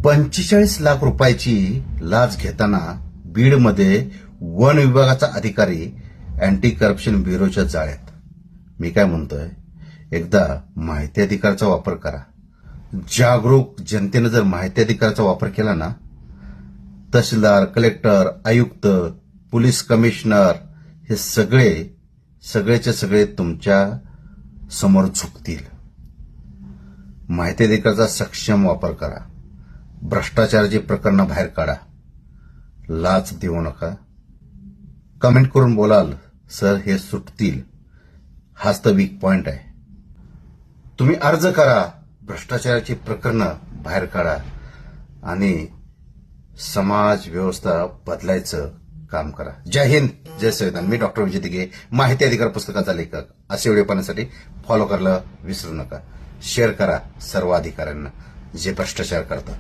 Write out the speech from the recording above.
45 लाख रुपयाची लाच घेताना बीडमध्ये वन विभागाचा अधिकारी अँटी करप्शन ब्युरोच्या जाळ्यात. मी काय म्हणतोय, एकदा माहिती अधिकाराचा वापर करा. जागरूक जनतेनं जर माहिती अधिकाराचा वापर केला ना, तहसीलदार, कलेक्टर, आयुक्त, पोलीस कमिशनर हे सगळेचे सगळे तुमच्या समोर झुकतील. माहिती अधिकाराचा सक्षम वापर करा. भ्रष्टाचाराची प्रकरणं बाहेर काढा. लाच देऊ नका. कमेंट करून बोलाल, सर हे सुटतील. हाच तर वीक पॉइंट आहे. तुम्ही अर्ज करा, भ्रष्टाचाराची प्रकरणं बाहेर काढा आणि समाज व्यवस्था बदलायचं काम करा. जय हिंद, जय संविधान. मी डॉक्टर विजय दिघे, माहिती अधिकार पुस्तकाचा लेखक. असे व्हिडिओ पाहण्यासाठी फॉलो करायला विसरू नका. शेअर करा सर्व अधिकाऱ्यांना जे भ्रष्टाचार करतात.